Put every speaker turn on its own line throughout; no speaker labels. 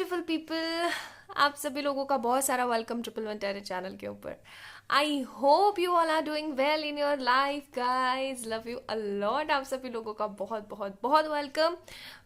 Beautiful people, आप सभी लोगों का बहुत सारा welcome triple one terror channel के ऊपर। I hope you all are doing well in your life guys, love you a lot. आप सभी लोगों का बहुत बहुत बहुत वेलकम।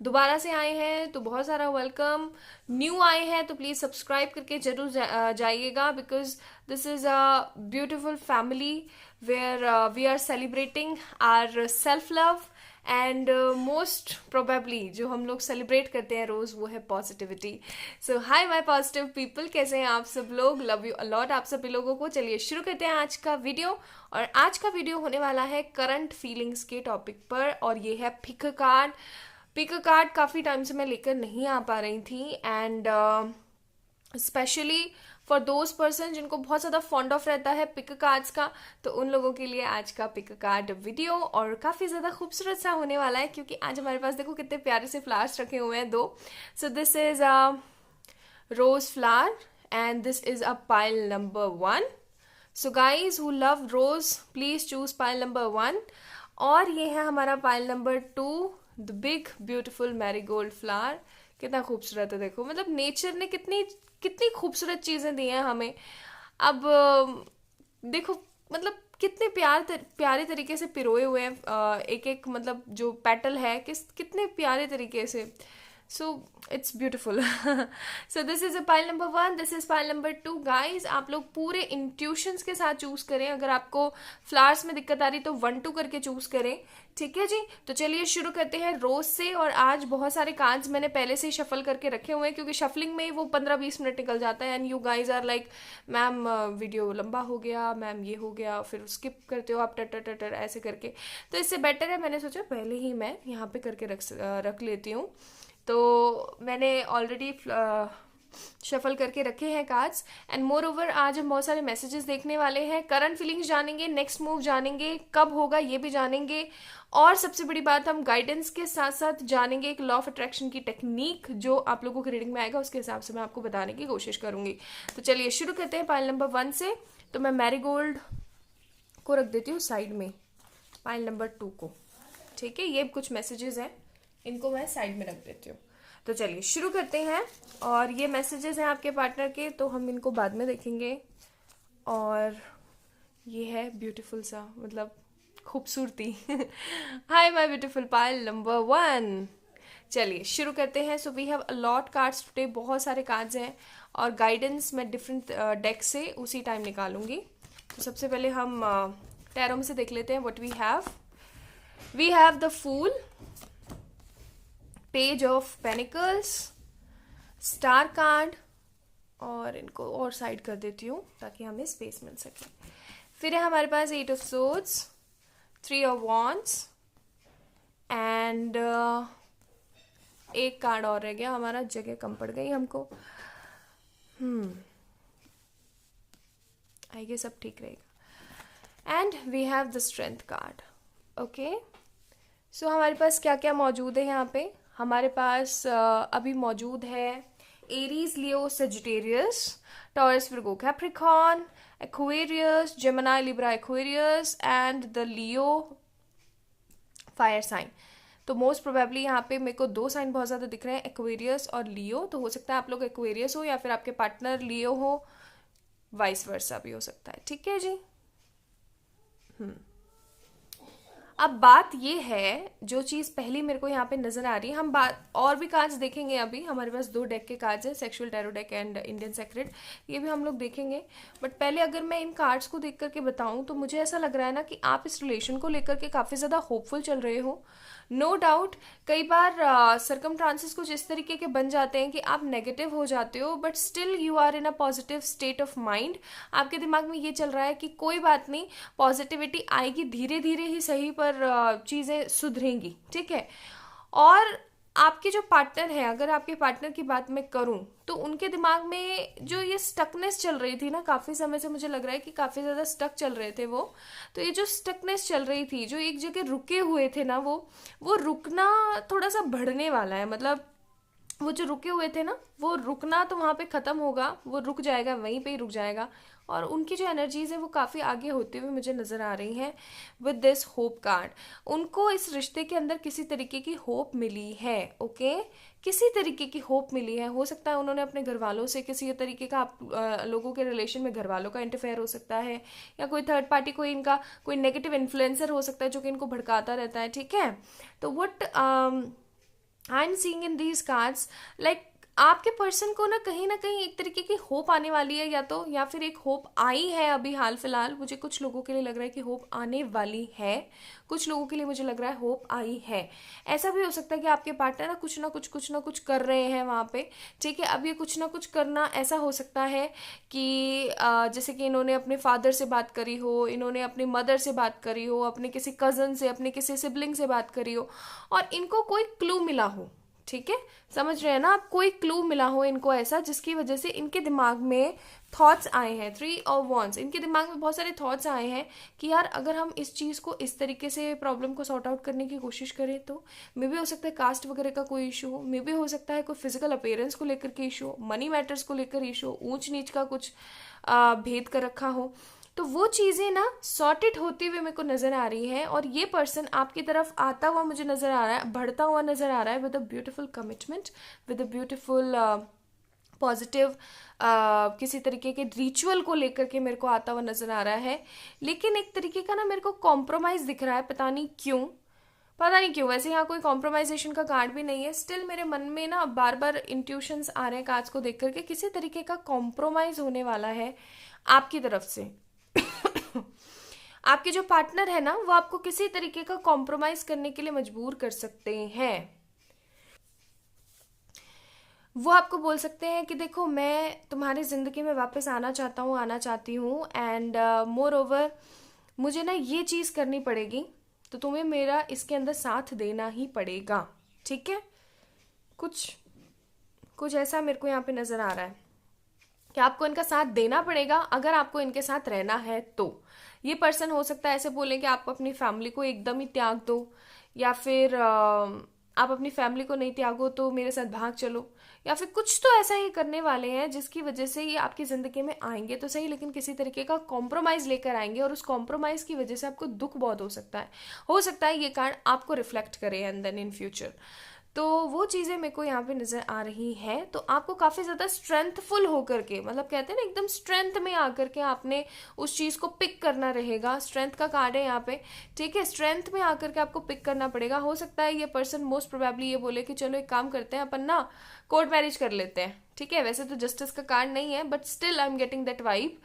दोबारा से आए हैं तो बहुत सारा वेलकम। न्यू आए हैं तो प्लीज सब्सक्राइब करके जरूर जाइएगा, because this is a beautiful family where we are celebrating our self love and most probably जो हम लोग सेलिब्रेट करते हैं रोज, वो है positivity. So hi my positive people, कैसे हैं आप सब लोग? लव यू अलॉट आप सभी लोगों को। चलिए शुरू करते हैं आज का वीडियो। और आज का वीडियो होने वाला है करंट फीलिंग्स के टॉपिक पर, और ये है पिक कार्ड। पिक कार्ड काफी टाइम से मैं लेकर नहीं आ पा रही थी, and specially for those person जिनको बहुत ज़्यादा फॉन्ड ऑफ रहता है पिक कार्ड्स का, तो उन लोगों के लिए आज का पिक कार्ड वीडियो और काफ़ी ज़्यादा खूबसूरत सा होने वाला है, क्योंकि आज हमारे पास देखो कितने प्यारे से फ्लावर्स रखे हुए हैं दो। So this is a rose flower and this is a pile number 1। So guys who love rose please choose pile number 1। और ये है हमारा pile number 2, the big beautiful marigold flower. कितना खूबसूरत है, देखो मतलब नेचर ने कितनी कितनी खूबसूरत चीजें दी हैं हमें। अब देखो मतलब कितने प्यारे तरीके से पिरोए हुए हैं, एक एक मतलब जो पेटल है कितने प्यारे तरीके से। So it's beautiful. So this is a pile number 1, this is pile number 2। Guys आप लोग पूरे इंट्यूशंस के साथ चूज करें। अगर आपको फ्लावर्स में दिक्कत आ रही तो 1 2 करके चूज करें, ठीक है जी। तो चलिए शुरू करते हैं रोज से। और आज बहुत सारे कार्ड्स मैंने पहले से ही शफल करके रखे हुए हैं, क्योंकि शफलिंग में ही वो 15-20 मिनट निकल जाता है, and you guys are like ma'am video लंबा हो गया, मैम ये हो गया, फिर स्किप करते हो आप टटर टटर ऐसे करके। तो इससे बेटर है, मैंने सोचा पहले ही मैं यहाँ पे करके रख लेती हूँ। तो मैंने ऑलरेडी शफल करके रखे हैं कार्ड्स, एंड मोर ओवर आज हम बहुत सारे मैसेजेस देखने वाले हैं, करंट फीलिंग्स जानेंगे, नेक्स्ट मूव जानेंगे, कब होगा ये भी जानेंगे, और सबसे बड़ी बात हम गाइडेंस के साथ साथ जानेंगे एक लॉ ऑफ अट्रैक्शन की टेक्निक जो आप लोगों की रीडिंग में आएगा, उसके हिसाब से मैं आपको बताने की कोशिश करूंगी। तो चलिए शुरू करते हैं पाइल नंबर 1 से। तो मैं मैरीगोल्ड को रख देती हूँ साइड में, पाइल नंबर 2 को, ठीक है। ये कुछ मैसेजेस हैं, इनको मैं साइड में रख देती हूँ। तो चलिए शुरू करते हैं। और ये मैसेजेस हैं आपके पार्टनर के, तो हम इनको बाद में देखेंगे। और ये है ब्यूटीफुल सा मतलब खूबसूरती। Hi my beautiful pile number 1। चलिए शुरू करते हैं। So we have a lot cards today, बहुत सारे कार्ड्स हैं, और गाइडेंस मैं डिफरेंट डेक से उसी टाइम निकालूंगी। तो सबसे पहले हम टैरो में से देख लेते हैं what we have. We have the fool, page of pentacles, star card, और इनको और साइड कर देती हूँ ताकि हमें स्पेस मिल सके। फिर है हमारे पास 8 of swords, 3 of wands, and एक कार्ड और रह गया हमारा, जगह कम पड़ गई हमको। आई गेस अब ठीक रहेगा। And we have the strength card. Okay, so हमारे पास क्या क्या मौजूद है यहाँ पे? हमारे पास अभी मौजूद है Aries, Leo, Sagittarius, Taurus, Virgo, Capricorn, Aquarius, Gemini, Libra, Aquarius, and the Leo fire sign. तो मोस्ट प्रोबेबली यहाँ पे मेरे को 2 साइन बहुत ज़्यादा दिख रहे हैं, एक्वेरियस और लियो। तो हो सकता है आप लोग एक्वेरियस हो या फिर आपके पार्टनर लियो हो, वाइस वर्सा भी हो सकता है, ठीक है जी। अब बात ये है, जो चीज़ पहली मेरे को यहाँ पे नजर आ रही है, हम बात और भी कार्ड्स देखेंगे। अभी हमारे पास 2 डेक के कार्ड्स हैं, sexual tarot deck and Indian secret, ये भी हम लोग देखेंगे। बट पहले अगर मैं इन कार्ड्स को देख करके बताऊं, तो मुझे ऐसा लग रहा है ना कि आप इस रिलेशन को लेकर के काफ़ी ज़्यादा होपफुल चल रहे हो। नो डाउट कई बार सरकमस्टांसेस कुछ इस तरीके के बन जाते हैं कि आप नेगेटिव हो जाते हो, but still you are in a positive state of mind. आपके दिमाग में ये चल रहा है कि कोई बात नहीं, पॉजिटिविटी आएगी, धीरे धीरे ही सही, पर चीज़ें सुधरेंगी, ठीक है। और आपके जो पार्टनर है, अगर आपके पार्टनर की बात मैं करूं, तो उनके दिमाग में जो ये स्टकनेस चल रही थी ना, काफ़ी समय से मुझे लग रहा है कि काफ़ी ज़्यादा स्टक चल रहे थे वो। तो ये जो स्टकनेस चल रही थी, जो एक जगह रुके हुए थे ना, वो रुकना थोड़ा सा बढ़ने वाला है। मतलब वो जो रुके हुए थे ना, वो रुकना तो वहां पे खत्म होगा, वो रुक जाएगा, वहीं पे ही रुक जाएगा। और उनकी जो एनर्जीज है वो काफी आगे होती हुई मुझे नजर आ रही हैं विद दिस होप कार्ड। उनको इस रिश्ते के अंदर किसी तरीके की होप मिली है। ओके, किसी तरीके की होप मिली है। हो सकता है उन्होंने अपने घर वालों से किसी तरीके का लोगों के रिलेशन में घर वालों का इंटरफेयर हो सकता है, या कोई थर्ड पार्टी, कोई इनका कोई नेगेटिव इन्फ्लुएंसर हो सकता है जो कि इनको भड़काता रहता है। ठीक है, तो what I am seeing in these cards, like आपके पर्सन को ना कहीं एक तरीके की होप आने वाली है, या तो या फिर एक होप आई है अभी हाल फिलहाल। मुझे कुछ लोगों के लिए लग रहा है कि होप आने वाली है, कुछ लोगों के लिए मुझे लग रहा है होप आई है। ऐसा भी हो सकता है कि आपके पार्टनर ना कुछ ना कुछ कर रहे हैं वहां पे। ठीक है, अब ये कुछ ना कुछ करना ऐसा हो सकता है कि जैसे कि इन्होंने अपने फादर से बात करी हो, इन्होंने अपनी मदर से बात करी हो, अपने किसी कजन से, अपने किसी सिबलिंग से बात करी हो, और इनको कोई क्लू मिला हो। ठीक है, समझ रहे हैं ना आप, कोई क्लू मिला हो इनको ऐसा, जिसकी वजह से इनके दिमाग में थॉट्स आए हैं। 3 ऑफ वॉन्ड्स, इनके दिमाग में बहुत सारे थॉट्स आए हैं कि यार अगर हम इस चीज को इस तरीके से प्रॉब्लम को सॉर्ट आउट करने की कोशिश करें तो मे भी हो सकता है कास्ट वगैरह का कोई इशू हो, मे भी हो सकता है कोई फिजिकल अपीयरेंस को लेकर के इशू हो, मनी मैटर्स को लेकर इशू हो, ऊंच नीच का कुछ भेद कर रखा हो। तो वो चीजें ना सॉर्टेड होती हुई मेरे को नजर आ रही है, और ये पर्सन आपकी तरफ आता हुआ मुझे नजर आ रहा है, बढ़ता हुआ नजर आ रहा है with a beautiful commitment, with a beautiful positive किसी तरीके के रिचुअल को लेकर के मेरे को आता हुआ नजर आ रहा है। लेकिन एक तरीके का ना मेरे को कॉम्प्रोमाइज दिख रहा है, पता नहीं क्यों, पता नहीं क्यों। वैसे यहाँ कोई कॉम्प्रोमाइजेशन का कार्ड भी नहीं है, स्टिल मेरे मन में ना बार बार इंट्यूशंस आ रहे हैं कार्ड्स को देख करके, किसी तरीके का कॉम्प्रोमाइज होने वाला है आपकी तरफ से। आपके जो पार्टनर है ना, वो आपको किसी तरीके का कॉम्प्रोमाइज करने के लिए मजबूर कर सकते हैं। वो आपको बोल सकते हैं कि देखो मैं तुम्हारी जिंदगी में वापस आना चाहता हूँ, आना चाहती हूँ, एंड मोर ओवर मुझे ना ये चीज करनी पड़ेगी, तो तुम्हें मेरा इसके अंदर साथ देना ही पड़ेगा। ठीक है, कुछ कुछ ऐसा मेरे को यहाँ पे नजर आ रहा है कि आपको इनका साथ देना पड़ेगा अगर आपको इनके साथ रहना है तो। ये पर्सन हो सकता है ऐसे बोले कि आप अपनी फैमिली को एकदम ही त्याग दो, या फिर आप अपनी फैमिली को नहीं त्यागो तो मेरे साथ भाग चलो, या फिर कुछ तो ऐसा ही करने वाले हैं जिसकी वजह से ये आपकी जिंदगी में आएंगे तो सही, लेकिन किसी तरीके का कॉम्प्रोमाइज लेकर आएंगे, और उस कॉम्प्रोमाइज की वजह से आपको दुख बहुत हो सकता है। हो सकता है ये कार्ड आपको रिफ्लेक्ट करे एंड देन इन फ्यूचर। तो वो चीजें मेरे को यहाँ पे नजर आ रही हैं। तो आपको काफी ज्यादा स्ट्रेंथफुल होकर के, मतलब कहते हैं ना एकदम स्ट्रेंथ में आकर के आपने उस चीज को पिक करना रहेगा। स्ट्रेंथ का कार्ड है यहाँ पे। ठीक है, स्ट्रेंथ में आकर के आपको पिक करना पड़ेगा। हो सकता है ये पर्सन मोस्ट प्रोबेबली ये बोले कि चलो एक काम करते हैं, अपन ना कोर्ट मैरिज कर लेते हैं। ठीक है, वैसे तो जस्टिस का कार्ड नहीं है, but still I am getting that vibe.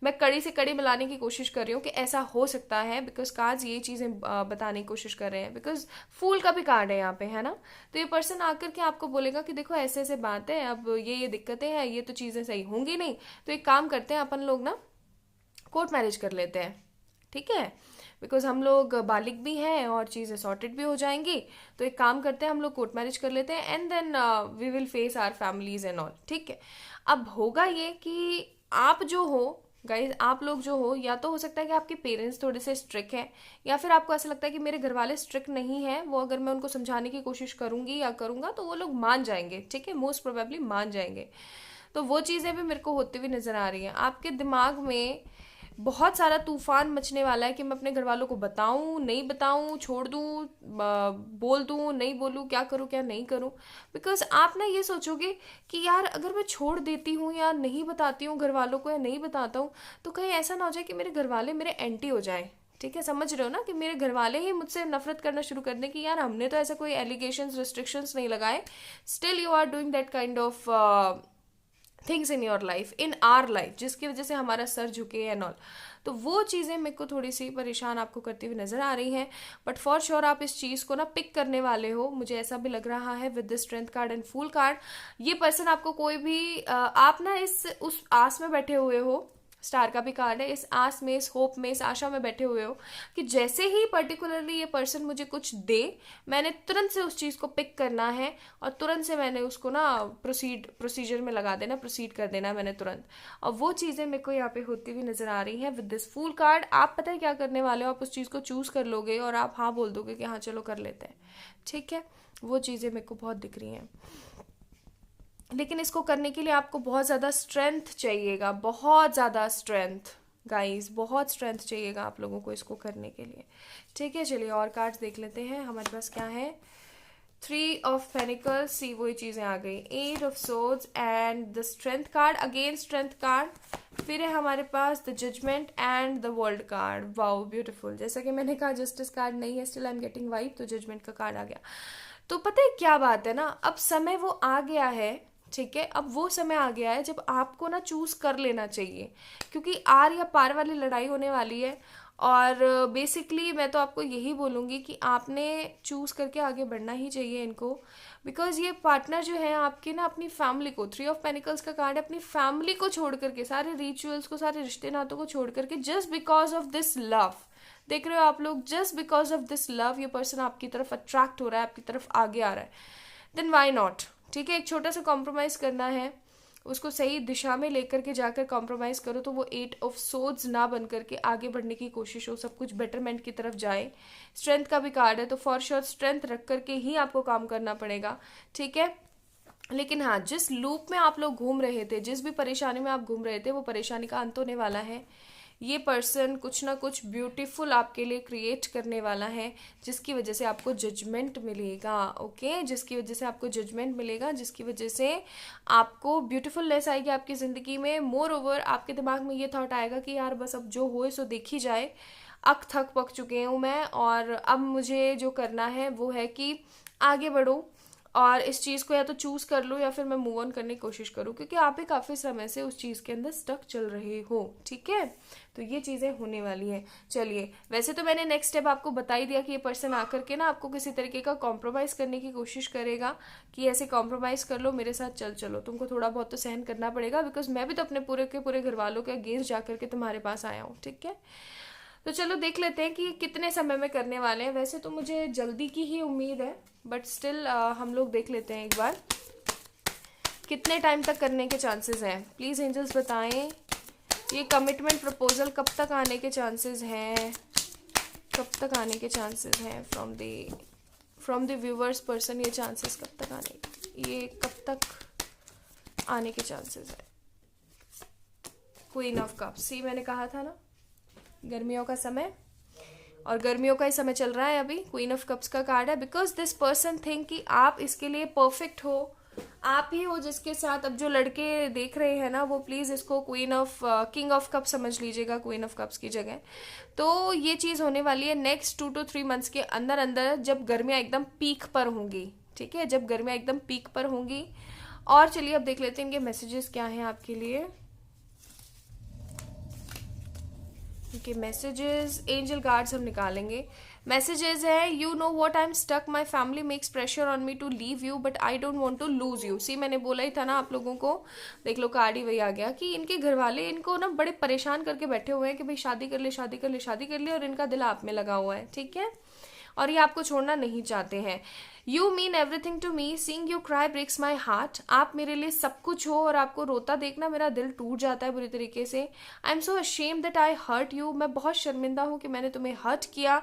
मैं कड़ी से कड़ी मिलाने की कोशिश कर रही हूँ कि ऐसा हो सकता है, बिकॉज कार्ड्स ये चीजें बताने की कोशिश कर रहे हैं, बिकॉज फूल का भी कार्ड है यहाँ पे, है ना। तो ये पर्सन आकर के आपको बोलेगा कि देखो ऐसे ऐसे बात है, अब ये दिक्कतें हैं, ये तो चीजें सही होंगी नहीं, तो एक काम करते हैं अपन लोग ना कोर्ट मैरिज कर लेते हैं। ठीक है, बिकॉज हम लोग बालिग भी हैं और चीज़ें सॉर्टेड भी हो जाएंगी, तो एक काम करते हैं हम लोग कोर्ट मैरिज कर लेते हैं, and then we will face our families and all. ठीक है, अब होगा ये कि आप जो हो गाइज, आप लोग जो हो, या तो हो सकता है कि आपके पेरेंट्स थोड़े से स्ट्रिक्ट हैं, या फिर आपको ऐसा लगता है कि मेरे घर वाले स्ट्रिक्ट नहीं है, वो अगर मैं उनको समझाने की कोशिश करूंगी या करूंगा तो वो लोग मान जाएंगे। ठीक है, मोस्ट प्रोबेबली मान जाएंगे। तो वो चीज़ें भी मेरे को होती हुई नजर आ रही हैं। आपके दिमाग में बहुत सारा तूफान मचने वाला है कि मैं अपने घर वालों को बताऊं, नहीं बताऊं, छोड़ दूं, बोल दूं, नहीं बोलूं, क्या करूं क्या नहीं करूं। बिकॉज आप ना ये सोचोगे कि यार अगर मैं छोड़ देती हूँ या नहीं बताती हूँ घर वालों को, या नहीं बताता हूँ, तो कहीं ऐसा ना हो जाए कि मेरे घर वाले मेरे एंटी हो जाए। ठीक है, समझ रहे हो ना, कि मेरे घर वाले ही मुझसे नफरत करना शुरू कर दें कि यार हमने तो ऐसा कोई एलिगेशंस रिस्ट्रिक्शंस नहीं लगाए, still you are doing that kind of things in your life, in our life, जिसकी वजह से हमारा सर झुके एंड ऑल। तो वो चीज़ें मेरे को थोड़ी सी परेशान आपको करती हुई नजर आ रही हैं, बट फॉर श्योर आप इस चीज़ को ना पिक करने वाले हो, मुझे ऐसा भी लग रहा है with the strength card and fool card. ये पर्सन आपको कोई भी आप ना इस उस आस में बैठे हुए हो, स्टार का भी कार्ड है, इस आस में, इस होप में, इस आशा में बैठे हुए हो कि जैसे ही पर्टिकुलरली ये पर्सन मुझे कुछ दे, मैंने तुरंत से उस चीज को पिक करना है और तुरंत से मैंने उसको ना प्रोसीजर में लगा देना, प्रोसीड कर देना मैंने तुरंत। और वो चीजें मेरे को यहाँ पे होती हुई नजर आ रही हैं विद दिस फूल कार्ड। आप पता है क्या करने वाले हो, आप उस चीज को चूज कर लोगे और आप हाँ बोल दोगे कि हाँ चलो कर लेते हैं। ठीक है, वो चीजें मेरे को बहुत दिख रही हैं। लेकिन इसको करने के लिए आपको बहुत ज़्यादा स्ट्रेंथ चाहिएगा, बहुत ज़्यादा स्ट्रेंथ गाइस, बहुत स्ट्रेंथ चाहिएगा आप लोगों को इसको करने के लिए। ठीक है, चलिए और कार्ड्स देख लेते हैं हमारे पास क्या है। 3 ऑफ पेनिकल्स, सी वही चीज़ें आ गई। 8 of swords and the strength card, again strength card. फिर है हमारे पास the judgement and the world card. Wow beautiful, जैसा कि मैंने कहा जस्टिस कार्ड नहीं है, still I am getting vibe, तो जजमेंट का कार्ड आ गया। तो पता है क्या बात है ना, अब समय वो आ गया है, ठीक है, अब वो समय आ गया है जब आपको ना चूज कर लेना चाहिए, क्योंकि आर या पार वाली लड़ाई होने वाली है। और बेसिकली मैं तो आपको यही बोलूँगी कि आपने चूज करके आगे बढ़ना ही चाहिए इनको, बिकॉज ये पार्टनर जो है आपके ना अपनी फैमिली को, 3 ऑफ पेनिकल्स का कार्ड है, अपनी फैमिली को छोड़ करके, सारे रिचुअल्स को, सारे रिश्ते नातों को छोड़ करके, just because of this love, देख रहे हो आप लोग, just because of this love ये पर्सन आपकी तरफ अट्रैक्ट हो रहा है, आपकी तरफ आगे आ रहा है, देन वाई नॉट। ठीक है, एक छोटा सा कॉम्प्रोमाइज करना है, उसको सही दिशा में लेकर के जाकर कॉम्प्रोमाइज करो, तो वो 8 ऑफ सोर्ड्स ना बन करके आगे बढ़ने की कोशिश हो, सब कुछ बेटरमेंट की तरफ जाए। स्ट्रेंथ का भी कार्ड है, तो फॉर श्योर स्ट्रेंथ रख करके ही आपको काम करना पड़ेगा। ठीक है, लेकिन हाँ, जिस लूप में आप लोग घूम रहे थे, जिस भी परेशानी में आप घूम रहे थे, वो परेशानी का अंत होने वाला है। ये पर्सन कुछ ना कुछ ब्यूटीफुल आपके लिए क्रिएट करने वाला है, जिसकी वजह से आपको जजमेंट मिलेगा। ओके, जिसकी वजह से आपको जजमेंट मिलेगा, जिसकी वजह से आपको ब्यूटीफुलनेस आएगी आपकी ज़िंदगी में। मोर ओवर आपके दिमाग में ये थॉट आएगा कि यार बस अब जो होए सो देखी जाए, अक थक पक चुके हूँ मैं, और अब मुझे जो करना है वो है कि आगे बढ़ो और इस चीज़ को या तो चूज़ कर लो या फिर मैं मूव ऑन करने की कोशिश करूँ, क्योंकि आप भी काफ़ी समय से उस चीज़ के अंदर स्टक चल रहे हो। ठीक है, तो ये चीज़ें होने वाली हैं। चलिए, वैसे तो मैंने नेक्स्ट स्टेप आपको बता ही दिया कि ये पर्सन आकर के ना आपको किसी तरीके का कॉम्प्रोमाइज़ करने की कोशिश करेगा, कि ऐसे कॉम्प्रोमाइज़ कर लो, मेरे साथ चल चलो, तुमको थोड़ा बहुत तो सहन करना पड़ेगा, बिकॉज मैं भी तो अपने पूरे के पूरे घर वालों के अगेंस्ट जा करके तुम्हारे पास आया हूँ। ठीक है, तो चलो देख लेते हैं कि कितने समय में करने वाले हैं। वैसे तो मुझे जल्दी की ही उम्मीद है, बट स्टिल हम लोग देख लेते हैं एक बार कितने टाइम तक करने के चांसेस हैं। प्लीज़ एंजल्स बताएं, ये कमिटमेंट प्रपोजल कब तक आने के चांसेस हैं, कब तक आने के चांसेस हैं फ्रॉम द व्यूवर्स पर्सन, ये चांसेस कब तक आने, ये कब तक आने के चांसेस हैं। क्वीन ऑफ कप्स, सी मैंने कहा था ना, गर्मियों का समय, और गर्मियों का ही समय चल रहा है अभी। क्वीन ऑफ कप्स का कार्ड है, बिकॉज दिस पर्सन थिंक कि आप इसके लिए परफेक्ट हो, आप ही हो जिसके साथ। अब जो लड़के देख रहे हैं ना, वो प्लीज इसको किंग ऑफ कप समझ लीजिएगा, क्वीन ऑफ कप्स की जगह। तो ये चीज होने वाली है नेक्स्ट 2 to 3 मंथ्स के अंदर अंदर, जब गर्मियां एकदम पीक पर होंगी। ठीक है, जब गर्मियां एकदम पीक पर होंगी। और चलिए अब देख लेते हैं इनके मैसेजेस क्या हैं आपके लिए। ओके, मैसेजेस, एंजल कार्ड्स हम निकालेंगे। मैसेजेस है, you know what I am stuck, my family makes pressure on me to leave you but I don't want to lose you. See मैंने बोला ही था ना आप लोगों को, देख लो कार्ड ही वही आ गया कि इनके घर वाले इनको ना बड़े परेशान करके बैठे हुए हैं कि भाई शादी कर ले, शादी कर ले, शादी कर ले, और इनका दिल आप में लगा हुआ है। ठीक है, और ये आपको छोड़ना नहीं चाहते हैं। You mean everything to me, seeing you cry breaks my heart, आप मेरे लिए सब कुछ हो और आपको रोता देखना मेरा दिल टूट जाता है बुरी तरीके से। I am so ashamed that I hurt you, मैं बहुत शर्मिंदा हूँ कि मैंने तुम्हें हर्ट किया।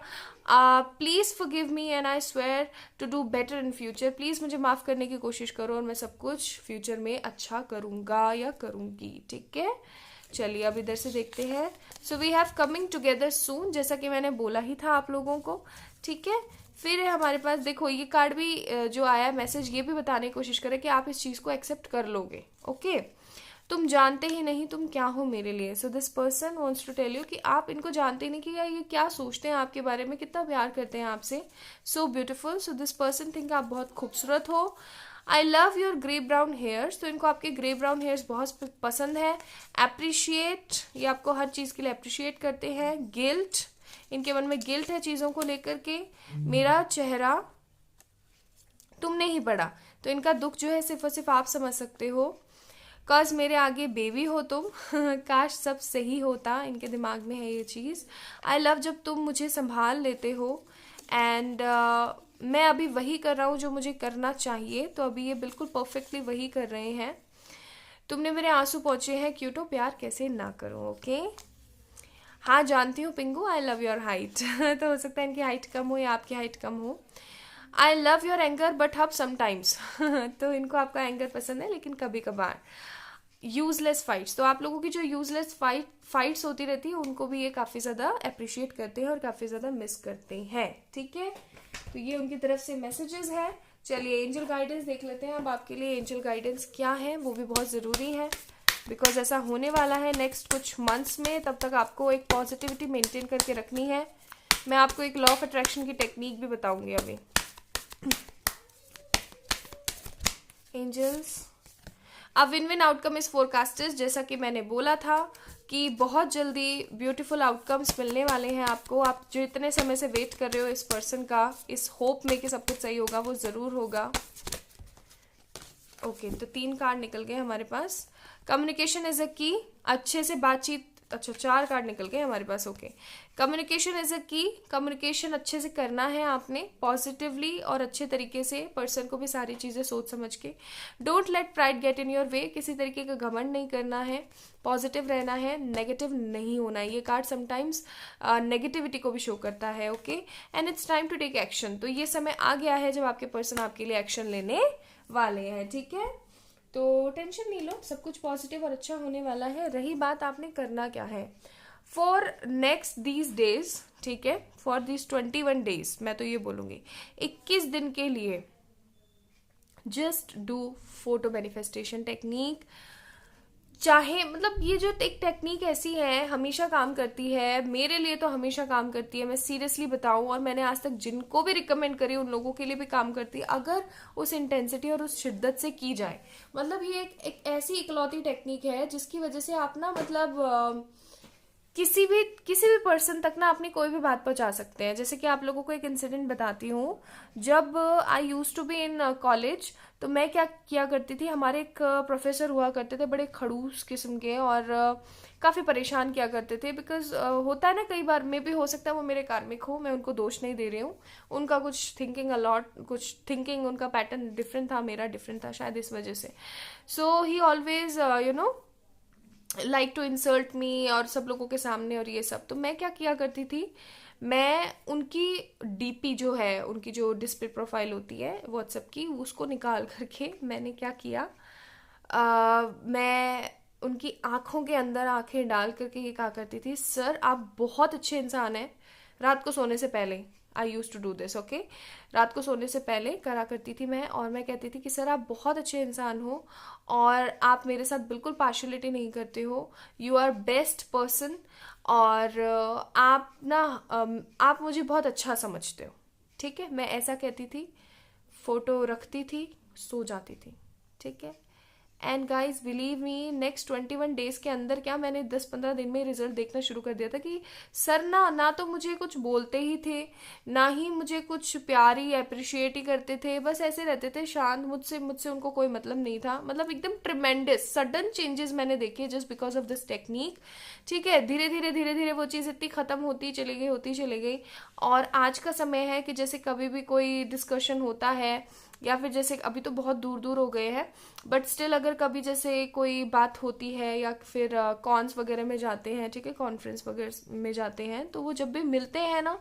Please forgive me and I swear to do better in future, please मुझे माफ करने की कोशिश करो और मैं सब कुछ फ्यूचर में अच्छा करूंगा या करूंगी। ठीक है, चलिए अब इधर से देखते हैं। So we have coming together soon, जैसा कि मैंने बोला ही था आप लोगों को। ठीक है, फिर है हमारे पास, देखो ये कार्ड भी जो आया मैसेज, ये भी बताने की कोशिश करे कि आप इस चीज को एक्सेप्ट कर लोगे। ओके, तुम जानते ही नहीं तुम क्या हो मेरे लिए। So this person wants to tell you कि आप इनको जानते नहीं कि यार ये क्या सोचते हैं आपके बारे में, कितना प्यार करते हैं आपसे। So beautiful, so this person think आप बहुत खूबसूरत हो। I love your grey brown hairs, तो इनको आपके ग्रे ब्राउन हेयर्स बहुत पसंद है। अप्रिशिएट, ये आपको हर चीज़ के लिए अप्रिशिएट करते हैं। गिल्ट, इनके मन में गिल्ट है चीज़ों को लेकर के। मेरा चेहरा तुमने ही पढ़ा, तो इनका दुख जो है सिर्फ और सिर्फ आप समझ सकते हो। कज मेरे आगे बेबी हो तुम काश सब सही होता, इनके दिमाग में है ये चीज़। आई लव जब तुम मुझे संभाल लेते हो, एंड मैं अभी वही कर रहा हूँ जो मुझे करना चाहिए, तो अभी ये बिल्कुल परफेक्टली वही कर रहे हैं। तुमने मेरे आंसू पहुँचे हैं क्यूटो, प्यार कैसे ना करूँ। ओके, हाँ जानती हूँ पिंगू, आई लव योर हाइट तो हो सकता है इनकी हाइट कम हो या आपकी हाइट कम हो। I love your anger but hub sometimes. तो इनको आपका एंगर पसंद है, लेकिन कभी कभार। यूजलेस फाइट्स, तो आप लोगों की जो यूजलेस फाइट्स होती रहती है उनको भी ये काफ़ी ज़्यादा अप्रिशिएट करते हैं और काफ़ी ज़्यादा मिस करते हैं। ठीक है, तो ये उनकी तरफ से मैसेजेस है। चलिए एंजल गाइडेंस देख लेते हैं अब आपके लिए। एंजल गाइडेंस क्या है वो भी बहुत ज़रूरी है, बिकॉज ऐसा होने वाला है नेक्स्ट कुछ मंथ्स में। तब तक आपको एक पॉजिटिविटी मेंटेन करके रखनी है। मैं आपको एक लॉ ऑफ अट्रैक्शन की टेक्निक भी बताऊंगी अभी। Angels, a win win outcome is forecasted, जैसा कि मैंने बोला था कि बहुत जल्दी ब्यूटीफुल आउटकम्स मिलने वाले हैं आपको। आप जो इतने समय से वेट कर रहे हो इस पर्सन का, इस होप में कि सब कुछ सही होगा, वो ज़रूर होगा। ओके, तो 3 कार्ड निकल गए हमारे पास। कम्युनिकेशन इज अ की, अच्छे से बातचीत। अच्छा, 4 कार्ड निकल गए हमारे पास। ओके, कम्युनिकेशन इज अ की, कम्युनिकेशन अच्छे से करना है आपने, पॉजिटिवली और अच्छे तरीके से, पर्सन को भी सारी चीज़ें सोच समझ के। Don't let pride get in your way, किसी तरीके का घमंड नहीं करना है, पॉजिटिव रहना है, नेगेटिव नहीं होना है। ये कार्ड समटाइम्स नेगेटिविटी को भी शो करता है। Okay, and it's time to take action, तो ये समय आ गया है जब आपके पर्सन आपके लिए एक्शन लेने वाले हैं। ठीक है, तो टेंशन नहीं लो, सब कुछ पॉजिटिव और अच्छा होने वाला है। रही बात आपने करना क्या है फॉर नेक्स्ट दीज डेज, ठीक है, फॉर दिस 21 डेज, मैं तो ये बोलूंगी 21 दिन के लिए just do photo manifestation technique. चाहे मतलब ये जो एक टेक्निक ऐसी है, हमेशा काम करती है, मेरे लिए तो हमेशा काम करती है, मैं सीरियसली बताऊं, और मैंने आज तक जिनको भी रिकमेंड करी उन लोगों के लिए भी काम करती है, अगर उस इंटेंसिटी और उस शिद्दत से की जाए। मतलब ये एक ऐसी इकलौती टेक्निक है जिसकी वजह से आप ना मतलब किसी भी पर्सन तक ना अपनी कोई भी बात पहुंचा सकते हैं। जैसे कि आप लोगों को एक इंसिडेंट बताती हूँ। जब I use to be in college, तो मैं क्या किया करती थी, हमारे एक प्रोफेसर हुआ करते थे, बड़े खड़ूस किस्म के, और काफ़ी परेशान किया करते थे। बिकॉज होता है ना, कई बार मे भी हो सकता है वो मेरे कार्मिक हो, मैं उनको दोष नहीं दे रही हूँ, उनका कुछ थिंकिंग अलॉट, कुछ थिंकिंग उनका पैटर्न डिफरेंट था, मेरा डिफरेंट था, शायद इस वजह से। So he always like to insult me, और सब लोगों के सामने और ये सब। तो मैं क्या किया करती थी, मैं उनकी डीपी जो है, उनकी जो डिस्प्ले प्रोफाइल होती है व्हाट्सएप की, उसको निकाल करके मैंने क्या किया, मैं उनकी आंखों के अंदर आंखें डाल करके ये कहा करती थी, सर आप बहुत अच्छे इंसान हैं। रात को सोने से पहले I use to do this. Okay, रात को सोने से पहले करा करती थी मैं, और मैं कहती थी कि सर आप बहुत अच्छे इंसान हो, और आप मेरे साथ बिल्कुल पार्शलिटी नहीं करते हो, यू आर बेस्ट पर्सन, और आप ना आप मुझे बहुत अच्छा समझते हो। ठीक है, मैं ऐसा कहती थी, फोटो रखती थी, सो जाती थी। ठीक है, and guys believe me, next 21 days के अंदर क्या, मैंने 10-15 दिन में रिजल्ट देखना शुरू कर दिया था कि सर ना तो मुझे कुछ बोलते ही थे, ना ही मुझे कुछ प्यार ही अप्रिशिएट ही करते थे, बस ऐसे रहते थे शांत, मुझसे मुझसे उनको कोई मतलब नहीं था। मतलब एकदम ट्रिमेंडस सडन चेंजेस मैंने देखे just because of this technique. ठीक है, धीरे धीरे वो चीज़ इतनी ख़त्म होती चली गई। और आज का समय है कि जैसे कभी भी कोई डिस्कशन होता है, या फिर जैसे अभी तो बहुत दूर दूर हो गए हैं, बट स्टिल अगर कभी जैसे कोई बात होती है, या फिर कॉन्स वगैरह में जाते हैं, ठीक है, कॉन्फ्रेंस वगैरह में जाते हैं, तो वो जब भी मिलते हैं ना,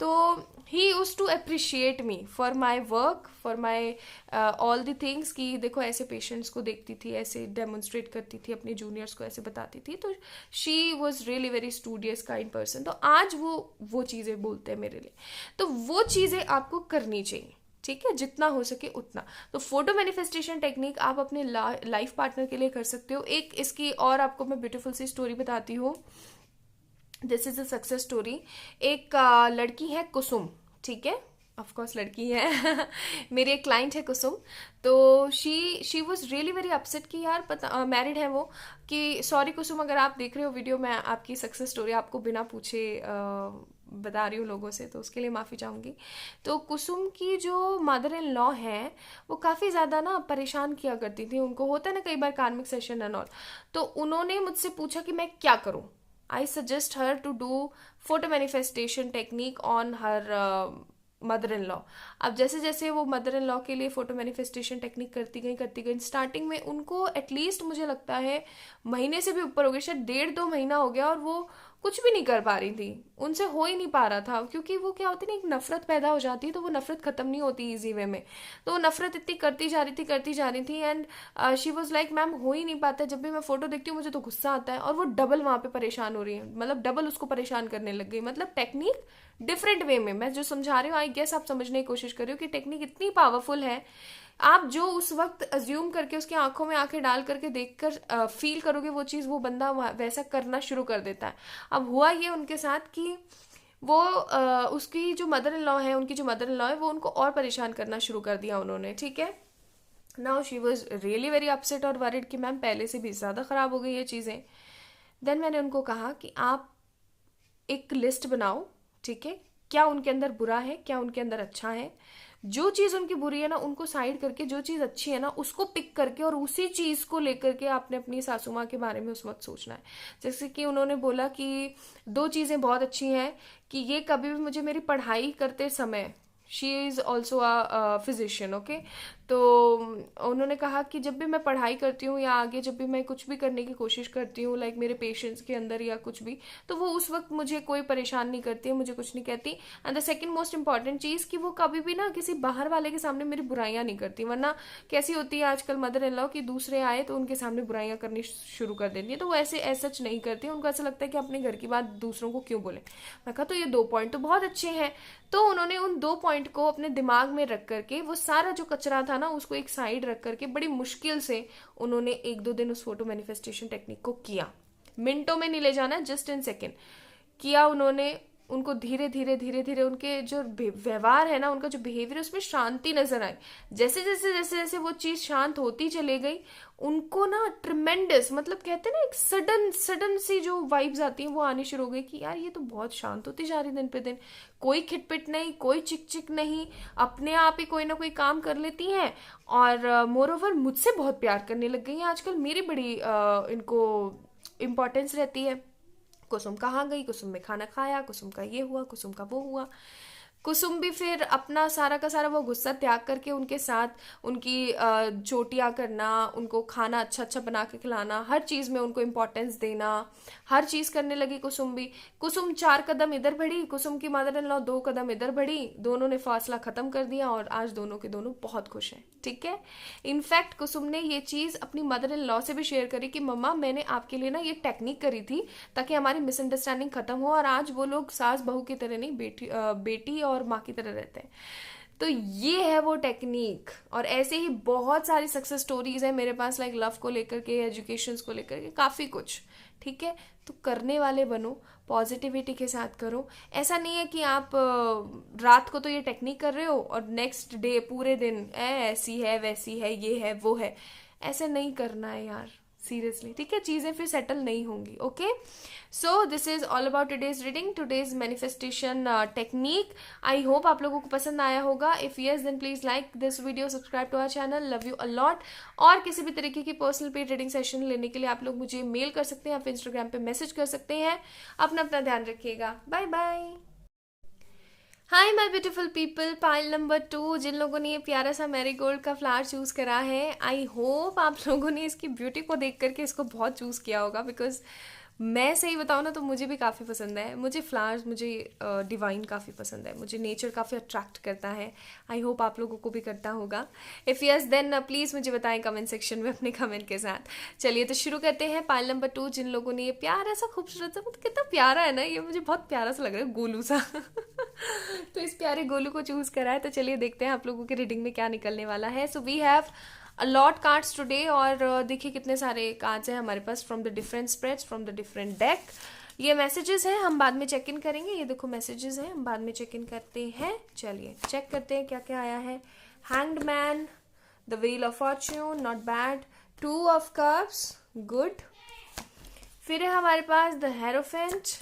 तो he use to appreciate me for my work, for my all the things, कि देखो ऐसे पेशेंट्स को देखती थी, ऐसे डेमोन्स्ट्रेट करती थी, अपने जूनियर्स को ऐसे बताती थी। तो she was really very studious kind person. तो आज वो चीज़ें बोलते हैं मेरे लिए, तो वो चीज़ें आपको करनी चाहिए। ठीक है, जितना हो सके उतना। तो फोटो मैनिफेस्टेशन टेक्निक आप अपने लाइफ पार्टनर के लिए कर सकते हो। एक इसकी और आपको मैं ब्यूटीफुल सी स्टोरी बताती हूँ। This is a success story. एक लड़की है कुसुम, ठीक है, ऑफ कोर्स लड़की है। मेरी एक क्लाइंट है कुसुम। तो she was really very upset कि यार पता मैरिड है वो, कि सॉरी कुसुम अगर आप देख रहे हो वीडियो, मैं आपकी सक्सेस स्टोरी आपको बिना पूछे बता रही हूँ लोगों से, तो उसके लिए माफ़ी चाहूँगी। तो कुसुम की जो मदर इन लॉ है, वो काफ़ी ज़्यादा ना परेशान किया करती थी, उनको होता है ना कई बार कार्मिक सेशन एंड ऑल। तो उन्होंने मुझसे पूछा कि मैं क्या करूँ। I suggest her to do photo manifestation technique on her mother in law. अब जैसे जैसे वो मदर इन लॉ के लिए फोटो मैनिफेस्टेशन टेक्निक करती गई, स्टार्टिंग में उनको एटलीस्ट मुझे लगता है महीने से भी ऊपर हो गया, शायद 1.5-2 महीना हो गया, और वो कुछ भी नहीं कर पा रही थी, उनसे हो ही नहीं पा रहा था, क्योंकि वो क्या होती है ना, एक नफरत पैदा हो जाती है तो वो नफरत खत्म नहीं होती इजी वे में। तो वो नफरत इतनी करती जा रही थी and she was like ma'am हो ही नहीं पाता है, जब भी मैं फोटो देखती हूँ मुझे तो गुस्सा आता है। और वो डबल वहां पे परेशान हो रही है, मतलब डबल उसको परेशान करने लग गई। मतलब टेक्निक डिफरेंट वे में, मैं जो समझा रही हूँ आई गेस आप समझने की कोशिश कर रही हो कि टेक्निक इतनी पावरफुल है, आप जो उस वक्त अज्यूम करके उसकी आंखों में आंखें डाल करके देखकर फील करोगे वो चीज, वो बंदा वैसा करना शुरू कर देता है। अब हुआ ये उनके साथ कि वो उसकी जो मदर इन लॉ है, उनकी जो मदर इन लॉ है, वो उनको और परेशान करना शुरू कर दिया उन्होंने, ठीक है। Now she was really very upset और वरिड कि मैम पहले से भी ज़्यादा ख़राब हो गई ये चीज़ें। देन मैंने उनको कहा कि आप एक लिस्ट बनाओ, ठीक है, क्या उनके अंदर बुरा है, क्या उनके अंदर अच्छा है। जो चीज़ उनकी बुरी है ना उनको साइड करके, जो चीज़ अच्छी है ना उसको पिक करके, और उसी चीज़ को लेकर के आपने अपनी सासू माँ के बारे में उस वक्त सोचना है। जैसे कि उन्होंने बोला कि दो चीज़ें बहुत अच्छी हैं कि ये कभी भी मुझे मेरी पढ़ाई करते समय, she is also a physician, okay. तो उन्होंने कहा कि जब भी मैं पढ़ाई करती हूँ या आगे जब भी मैं कुछ भी करने की कोशिश करती हूँ, लाइक मेरे पेशेंट्स के अंदर या कुछ भी, तो वो उस वक्त मुझे कोई परेशान नहीं करती है, मुझे कुछ नहीं कहती। And the second most important चीज़ कि वो कभी भी ना किसी बाहर वाले के सामने मेरी बुराइयां नहीं करती। वरना कैसी होती है आजकल मदर इन लॉ कि दूसरे आए तो उनके सामने बुराइयां करनी शुरू कर देती है, तो वो ऐसे सच नहीं करती। उनको ऐसा लगता है कि अपने घर की बात दूसरों को क्यों बोले। मैं कहा तो ये 2 पॉइंट तो बहुत अच्छे हैं। तो उन्होंने उन 2 पॉइंट को अपने दिमाग में रख करके, वो सारा जो कचरा था ना उसको एक साइड रख करके, बड़ी मुश्किल से उन्होंने 1-2 दिन उस फोटो मैनिफेस्टेशन टेक्निक को किया। मिनटों में नहीं ले जाना, जस्ट इन सेकेंड किया उन्होंने। उनको धीरे धीरे धीरे धीरे उनके जो व्यवहार है ना, उनका जो बिहेवियर, उसमें शांति नजर आई। जैसे जैसे जैसे जैसे वो चीज शांत होती चले गई, उनको ना ट्रिमेंडस, मतलब कहते हैं ना एक सडन सडन सी जो वाइब्स आती हैं वो आनी शुरू हो गई कि यार ये तो बहुत शांत होती जा रही दिन पे दिन। कोई खिटपिट नहीं, कोई चिक चिक नहीं, अपने आप ही कोई ना कोई काम कर लेती हैं। और मोर ओवर मुझसे बहुत प्यार करने लग गई हैं आजकल। मेरी बड़ी इनको इम्पोर्टेंस रहती है। कुसुम कहाँ गई, कुसुम में खाना खाया, कुसुम का ये हुआ, कुसुम का वो हुआ। कुसुम भी फिर अपना सारा का सारा वो गुस्सा त्याग करके उनके साथ उनकी चोटियाँ करना, उनको खाना अच्छा अच्छा बना के खिलाना, हर चीज़ में उनको इम्पोर्टेंस देना, हर चीज़ करने लगी कुसुम भी। कुसुम 4 कदम इधर बढ़ी, कुसुम की मदर इन लॉ 2 कदम इधर बढ़ी, दोनों ने फासला खत्म कर दिया और आज दोनों के दोनों बहुत खुश हैं, ठीक है। इनफैक्ट कुसुम ने ये चीज़ अपनी मदर इन लॉ से भी शेयर करी कि मम्मा मैंने आपके लिए ना ये टेक्निक करी थी ताकि हमारी मिसअंडरस्टैंडिंग खत्म हो, और आज वो लोग सास बहू की तरह नहीं, बेटी और माँ की तरह रहते हैं। तो ये है वो टेक्निक। और ऐसे ही बहुत सारी सक्सेस स्टोरीज है मेरे पास, लाइक लव को लेकर के, एजुकेशन को लेकर के, काफी कुछ, ठीक है। तो करने वाले बनो, पॉजिटिविटी के साथ करो। ऐसा नहीं है कि आप रात को तो ये टेक्निक कर रहे हो और नेक्स्ट डे पूरे दिन ऐसी है वैसी है ये है वो है, ऐसे नहीं करना है यार, सीरियसली, ठीक है। चीजें फिर सेटल नहीं होंगी, okay. So this is all about today's reading, today's manifestation technique. I hope आप लोगों को पसंद आया होगा। If yes then please like this video, subscribe to our channel, love you a lot. और किसी भी तरीके की पर्सनल पेड रीडिंग सेशन लेने के लिए आप लोग मुझे मेल कर सकते हैं, आप इंस्टाग्राम पे मैसेज कर सकते हैं। अपना अपना ध्यान रखिएगा, bye bye. Hi my beautiful people, pile number 2 जिन लोगों ने ये प्यारा सा मैरीगोल्ड का फ्लावर चूज करा है, आई होप आप लोगों ने इसकी ब्यूटी को देख करके इसको बहुत चूज किया होगा। बिकॉज मैं सही बताऊँ ना तो मुझे भी काफ़ी पसंद है, मुझे फ्लावर्स, मुझे डिवाइन काफ़ी पसंद है, मुझे नेचर काफ़ी अट्रैक्ट करता है। आई होप आप लोगों को भी करता होगा। इफ़ यस देन प्लीज़ मुझे बताएं कमेंट सेक्शन में अपने कमेंट के साथ। चलिए तो शुरू करते हैं। पाइल नंबर 2 जिन लोगों ने ये प्यारा सा खूबसूरत सा, मतलब कितना प्यारा है ना ये, मुझे बहुत प्यारा सा लग रहा है, गोलू सा तो इस प्यारे गोलू को चूज करा है। तो चलिए देखते हैं आप लोगों के रीडिंग में क्या निकलने वाला है। So we have a lot cards today, और देखिए कितने सारे कार्ड्स हैं हमारे पास from the different spreads, from the different deck. ये मैसेजेस हैं, हम बाद में चेक इन करेंगे। ये देखो मैसेजेस हैं, हम बाद में चेक इन करते हैं। चलिए चेक करते हैं क्या क्या आया है। Hanged man, the wheel of Fortune, not bad, 2 of cups, good. फिर है हमारे पास द हेरोफेंट,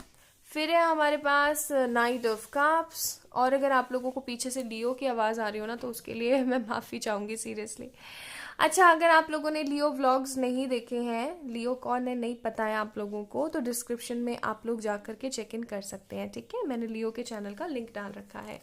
फिर है हमारे पास नाइट ऑफ कप्स। और अगर आप लोगों को पीछे से लियो की आवाज़ आ रही हो ना तो उसके लिए मैं माफ़ी चाहूँगी सीरियसली। अच्छा, अगर आप लोगों ने लियो व्लॉग्स नहीं देखे हैं, लियो कौन है नहीं पता है आप लोगों को, तो डिस्क्रिप्शन में आप लोग जा करके चेक इन कर सकते हैं, ठीक है। मैंने लियो के चैनल का लिंक डाल रखा है।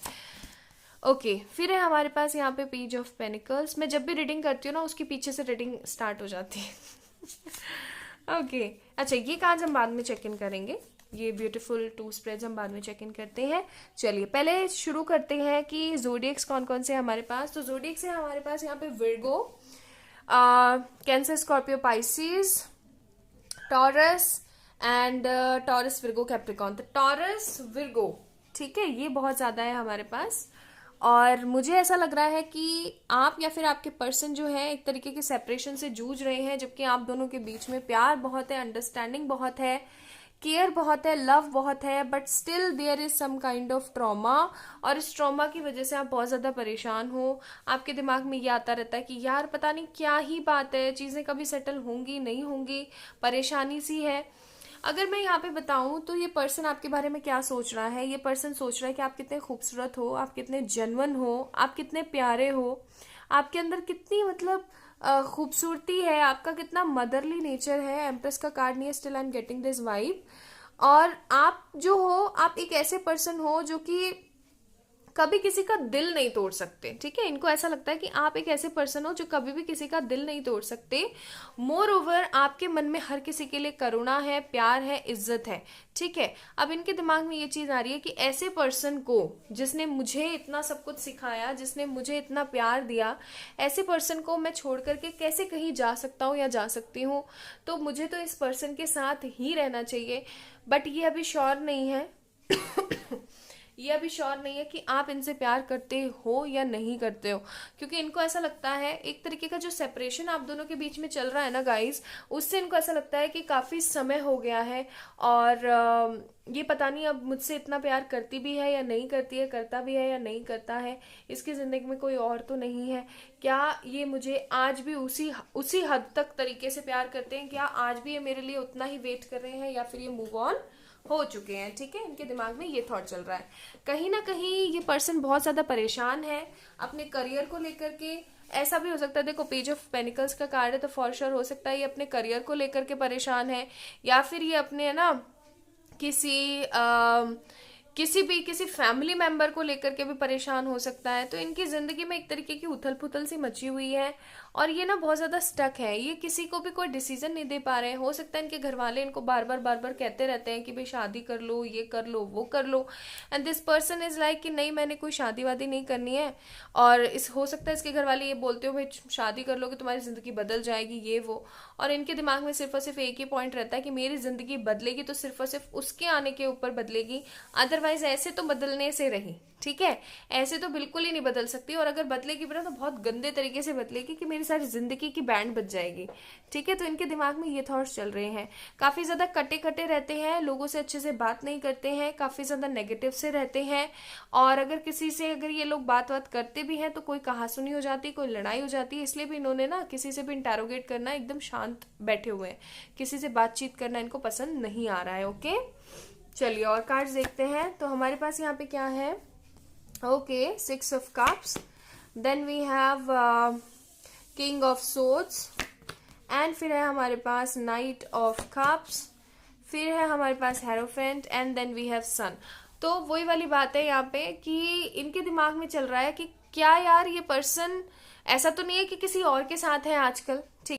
ओके फिर है हमारे पास यहाँ पे पेज ऑफ पेनिकल्स। मैं जब भी रीडिंग करती हूँ ना उसके पीछे से रीडिंग स्टार्ट हो जाती है ओके अच्छा, ये कार्ड्स हम बाद में चेक इन करेंगे। ये ब्यूटीफुल 2 स्प्रेड्स हम बाद में चेक इन करते हैं। चलिए पहले शुरू करते हैं कि जोडिएक्स कौन कौन से हैं हमारे पास। तो जोडिएक्स है हमारे पास यहाँ पे Virgo, cancer, Scorpio, Pisces, taurus and taurus, Virgo, Capricorn. तो टॉरस, विर्गो, ठीक है, ये बहुत ज्यादा है हमारे पास। और मुझे ऐसा लग रहा है कि आप या फिर आपके पर्सन जो है एक तरीके के सेपरेशन से जूझ रहे हैं, जबकि आप दोनों के बीच में प्यार बहुत है, अंडरस्टैंडिंग बहुत है, केयर बहुत है, लव बहुत है, but still there is some kind of trauma. और इस ट्रॉमा की वजह से आप बहुत ज्यादा परेशान हो। आपके दिमाग में ये आता रहता है कि यार पता नहीं क्या ही बात है, चीजें कभी सेटल होंगी नहीं होंगी, परेशानी सी है। अगर मैं यहाँ पे बताऊं तो ये पर्सन आपके बारे में क्या सोच रहा है, ये पर्सन सोच रहा है कि आप कितने खूबसूरत हो, आप कितने जेन्युइन हो, आप कितने प्यारे हो, आपके अंदर कितनी मतलब खूबसूरती है, आपका कितना मदरली नेचर है। एम्प्रेस का कार्ड नहीं है, still I am getting this vibe. और आप जो हो, आप एक ऐसे पर्सन हो जो कि कभी किसी का दिल नहीं तोड़ सकते, ठीक है। इनको ऐसा लगता है कि आप एक ऐसे पर्सन हो जो कभी भी किसी का दिल नहीं तोड़ सकते। मोर ओवर आपके मन में हर किसी के लिए करुणा है, प्यार है, इज्जत है, ठीक है। अब इनके दिमाग में ये चीज आ रही है कि ऐसे पर्सन को जिसने मुझे इतना सब कुछ सिखाया, जिसने मुझे इतना प्यार दिया, ऐसे पर्सन को मैं छोड़ करके कैसे कहीं जा सकता हूँ या जा सकती हूँ। तो मुझे तो इस पर्सन के साथ ही रहना चाहिए, बट ये अभी श्योर नहीं है ये अभी श्योर नहीं है कि आप इनसे प्यार करते हो या नहीं करते हो, क्योंकि इनको ऐसा लगता है एक तरीके का जो सेपरेशन आप दोनों के बीच में चल रहा है ना गाइस, उससे इनको ऐसा लगता है कि काफी समय हो गया है और ये पता नहीं अब मुझसे इतना प्यार करती भी है या नहीं करती है, करता भी है या नहीं करता है, इसकी जिंदगी में कोई और तो नहीं है क्या, ये मुझे आज भी उसी उसी हद तक तरीके से प्यार करते हैं क्या, आज भी ये मेरे लिए उतना ही वेट कर रहे हैं, या फिर ये मूव ऑन हो चुके हैं, ठीक है। इनके दिमाग में ये थॉट चल रहा है। कहीं ना कहीं ये पर्सन बहुत ज्यादा परेशान है अपने करियर को लेकर के। ऐसा भी हो सकता है, देखो पेज ऑफ पेनिकल्स का कार्ड है, तो फॉर श्योर हो सकता है ये अपने करियर को लेकर के परेशान है, या फिर ये अपने है ना किसी किसी फैमिली मेंबर को लेकर के भी परेशान हो सकता है। तो इनकी जिंदगी में एक तरीके की उथल पुथल सी मची हुई है और ये ना बहुत ज्यादा स्टक है, ये किसी को भी कोई डिसीजन नहीं दे पा रहे हैं। हो सकता है इनके घर वाले इनको बार बार कहते रहते हैं कि भाई शादी कर लो, ये कर लो, वो कर लो, and this person is like कि नहीं मैंने कोई शादी वादी नहीं करनी है। और इस हो सकता है इसके घर वाले ये बोलते हो भाई शादी कर लो कि तुम्हारी जिंदगी बदल जाएगी, ये वो। और इनके दिमाग में सिर्फ और सिर्फ एक ही पॉइंट रहता है कि मेरी जिंदगी बदलेगी तो सिर्फ और सिर्फ उसके आने के ऊपर बदलेगी, अदरवाइज ऐसे तो बदलने से रही, ठीक है, ऐसे तो बिल्कुल ही नहीं बदल सकती। और अगर बदलेगी भी ना तो बहुत गंदे तरीके से बदलेगी कि मेरी सारी जिंदगी की बैंड बज जाएगी, ठीक है। तो इनके दिमाग में ये थॉट्स चल रहे हैं। काफी ज्यादा कटे कटे रहते हैं, लोगों से अच्छे से बात नहीं करते हैं, काफी ज्यादा नेगेटिव से रहते हैं। और अगर किसी से अगर ये लोग बात करते भी हैं तो कोई कहासुनी हो जाती, कोई लड़ाई हो जाती है। इसलिए भी इन्होंने ना किसी से भी इंटैरोगेट करना, एकदम शांत बैठे हुए हैं, किसी से बातचीत करना इनको पसंद नहीं आ रहा है। ओके चलिए और कार्ड्स देखते हैं। तो हमारे पास यहाँ पे क्या है, okay 6 of cups, then we have king of swords, and फिर है हमारे पास नाइट ऑफ कप्स, फिर है हमारे पास hierophant, and then we have sun. तो वही वाली बात है यहाँ पे कि इनके दिमाग में चल रहा है कि क्या यार ये पर्सन ऐसा तो नहीं है कि किसी और के साथ है आजकल, ठीक।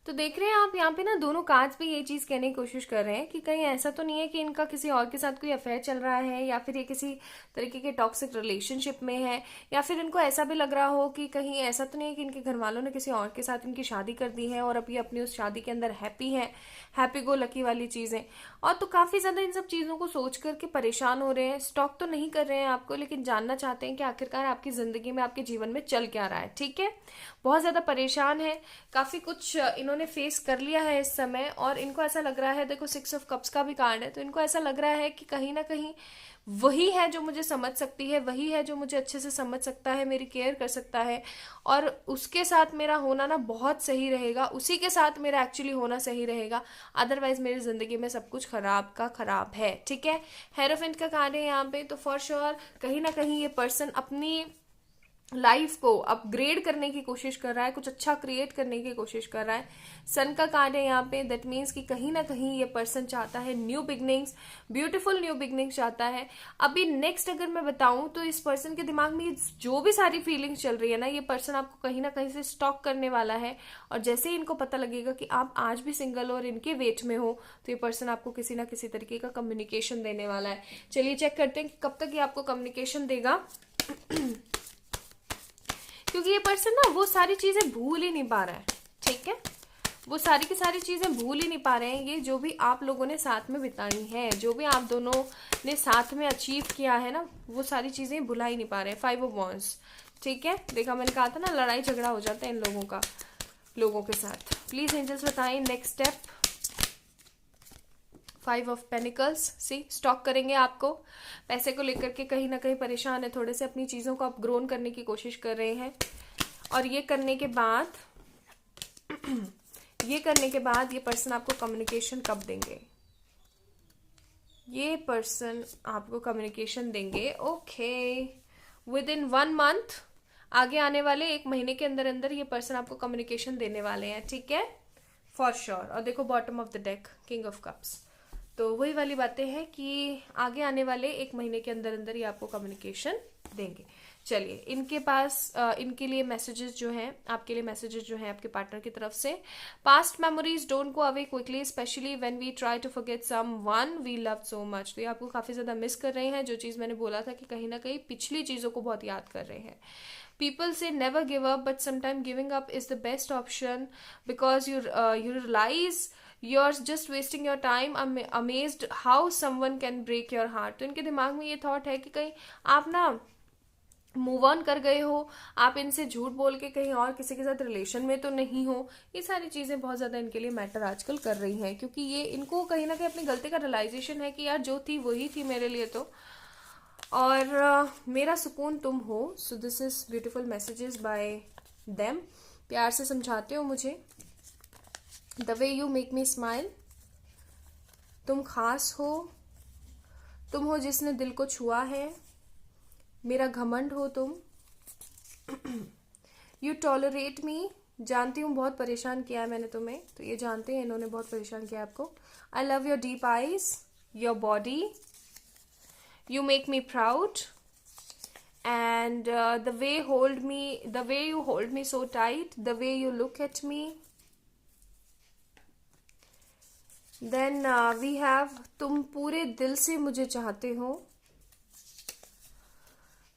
तो देख रहे हैं आप यहाँ पे ना दोनों कार्ड्स पे ये चीज कहने की कोशिश कर रहे हैं कि कहीं ऐसा तो नहीं है कि इनका किसी और के साथ कोई अफेयर चल रहा है, या फिर ये किसी तरीके के टॉक्सिक रिलेशनशिप में है, या फिर इनको ऐसा भी लग रहा हो कि कहीं ऐसा तो नहीं है कि इनके घर वालों ने किसी और के साथ इनकी शादी कर दी है और अब ये अपनी उस शादी के अंदर हैप्पी है, हैप्पी गो लकी वाली चीजें। और तो काफी ज्यादा इन सब चीजों को सोच करके परेशान हो रहे हैं। स्टॉक तो नहीं कर रहे हैं आपको, लेकिन जानना चाहते हैं कि आखिरकार आपकी जिंदगी में, आपके जीवन में चल क्या रहा है, ठीक है। बहुत ज्यादा परेशान है, काफी कुछ इन्होंने फेस कर लिया है इस समय, और इनको ऐसा लग रहा है, देखो 6 of cups का भी कार्ड है, तो इनको ऐसा लग रहा है कि कहीं ना कहीं वही है जो मुझे समझ सकती है, वही है जो मुझे अच्छे से समझ सकता है, मेरी केयर कर सकता है, और उसके साथ मेरा होना ना बहुत सही रहेगा, उसी के साथ मेरा एक्चुअली होना सही रहेगा, अदरवाइज मेरी जिंदगी में सब कुछ खराब का खराब है, ठीक है। हेरोफेंट का कार्ड है यहाँ पे, तो फॉर श्योर कहीं ना कहीं ये पर्सन अपनी लाइफ को अपग्रेड करने की कोशिश कर रहा है, कुछ अच्छा क्रिएट करने की कोशिश कर रहा है। सन का कार्ड है यहाँ पे, दैट मीन्स कि कहीं ना कहीं ये पर्सन चाहता है new beginnings, beautiful new beginnings चाहता है। अभी नेक्स्ट अगर मैं बताऊं तो इस पर्सन के दिमाग में जो भी सारी फीलिंग्स चल रही है ना, ये पर्सन आपको कहीं ना कहीं से स्टॉक करने वाला है। और जैसे ही इनको पता लगेगा कि आप आज भी सिंगल और इनके वेट में हो, तो ये पर्सन आपको किसी ना किसी तरीके का कम्युनिकेशन देने वाला है। चलिए चेक करते हैं कि कब तक ये आपको कम्युनिकेशन देगा। क्योंकि ये पर्सन ना वो सारी चीजें भूल ही नहीं पा रहा है, ठीक है, वो सारी की सारी चीजें भूल ही नहीं पा रहे हैं। ये जो भी आप लोगों ने साथ में बिताई है, जो भी आप दोनों ने साथ में अचीव किया है ना, वो सारी चीजें भुला ही नहीं पा रहे हैं। 5 ऑफ वॉन्ड्स, ठीक है, देखा मैंने कहा था ना, लड़ाई झगड़ा हो जाता है इन लोगों के साथ। प्लीज एंजल्स बताएं नेक्स्ट स्टेप। 5 ऑफ पेनिकल्स, सी स्टॉक करेंगे आपको, पैसे को लेकर के कहीं ना कहीं परेशान है, थोड़े से अपनी चीजों को अपग्रोन करने की कोशिश कर रहे हैं। और ये करने के बाद ये पर्सन आपको कम्युनिकेशन कब देंगे? ये पर्सन आपको कम्युनिकेशन देंगे ओके विद इन 1 मंथ, आगे आने वाले 1 महीने के अंदर अंदर ये पर्सन आपको कम्युनिकेशन देने वाले हैं, ठीक है, फॉर श्योर। और देखो bottom of the deck, king of cups, तो वही वाली बातें हैं कि आगे आने वाले 1 महीने के अंदर अंदर ये आपको कम्युनिकेशन देंगे। चलिए इनके पास इनके लिए मैसेजेस जो हैं, आपके लिए मैसेजेस जो हैं आपके पार्टनर की तरफ से। Past memories don't go away quickly, specially when we try to forget someone we love so much. तो ये आपको काफी ज्यादा मिस कर रहे हैं, जो चीज मैंने बोला था कि कहीं ना कहीं पिछली चीजों को बहुत याद कर रहे हैं। People say never give up, but sometimes giving up is the best option because you realize you're just wasting your time. I'm amazed how someone can break your heart. तो इनके दिमाग में ये थॉट है कि कहीं आप ना मूव ऑन कर गए हो, आप इनसे झूठ बोल के कहीं और किसी के साथ रिलेशन में तो नहीं हो। ये सारी चीजें बहुत ज्यादा इनके लिए मैटर आजकल कर रही हैं, क्योंकि ये इनको कहीं ना कहीं अपनी गलती का रियलाइजेशन है कि यार जो थी वही थी मेरे लिए, तो और मेरा सुकून तुम हो। सो this is beautiful messages bye them. प्यार से समझाते हो मुझे, the way you make me smile, तुम खास हो, तुम हो जिसने दिल को छुआ है, मेरा घमंड हो तुम, यू टॉलरेट मी, जानती हूँ बहुत परेशान किया है मैंने तुम्हें, तो ये जानते हैं इन्होंने बहुत परेशान किया आपको। I love your deep eyes, your body, you make me proud, and the way you hold me so tight, the way you look at me. Then we have तुम पूरे दिल से मुझे चाहते हो,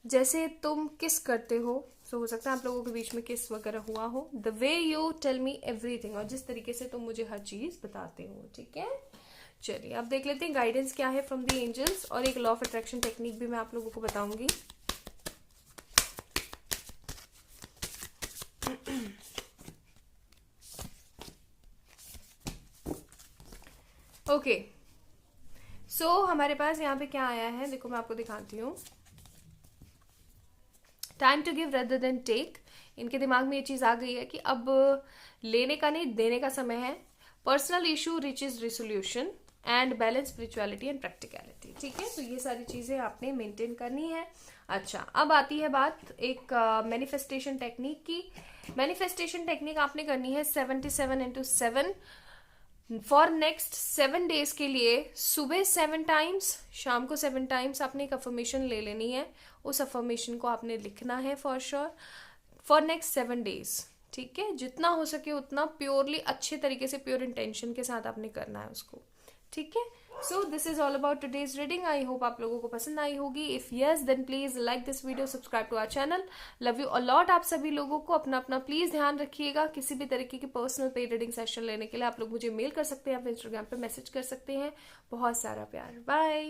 जैसे तुम किस करते हो। हो सकता है आप लोगों के बीच में किस वगैरह हुआ हो। The way you tell me everything, और जिस तरीके से तुम मुझे हर चीज बताते हो, ठीक है। चलिए अब देख लेते हैं गाइडेंस क्या है फ्रॉम द एंजल्स, और एक लॉ ऑफ अट्रैक्शन टेक्निक भी मैं आप लोगों को बताऊंगी। ओके सो हमारे पास यहाँ पे क्या आया है, देखो मैं आपको दिखाती हूँ। Time to give rather than take, इनके दिमाग में ये चीज आ गई है कि अब लेने का नहीं देने का समय है। Personal issue reaches resolution and balance spirituality and practicality, ठीक है, तो ये सारी चीजें आपने मेंटेन करनी है। अच्छा अब आती है बात एक मैनिफेस्टेशन टेक्निक की। मैनिफेस्टेशन टेक्निक आपने करनी है 77 × 7 फॉर नेक्स्ट 7 डेज के लिए। सुबह 7 टाइम्स, शाम को 7 टाइम्स आपने एक अफर्मेशन ले लेनी है, उस अफर्मेशन को आपने लिखना है for sure for next 7 days, ठीक है। जितना हो सके उतना प्योरली अच्छे तरीके से प्योर इंटेंशन के साथ आपने करना है उसको, ठीक है। So this is all about today's reading. I hope आप लोगों को पसंद आई होगी। If yes then please like this video, subscribe to our channel. Love you a lot. आप सभी लोगों को अपना अपना प्लीज ध्यान रखिएगा। किसी भी तरीके की पर्सनल पेड रीडिंग सेशन लेने के लिए आप लोग मुझे मेल कर सकते हैं, आप इंस्टाग्राम पे मैसेज कर सकते हैं। बहुत सारा प्यार, बाय।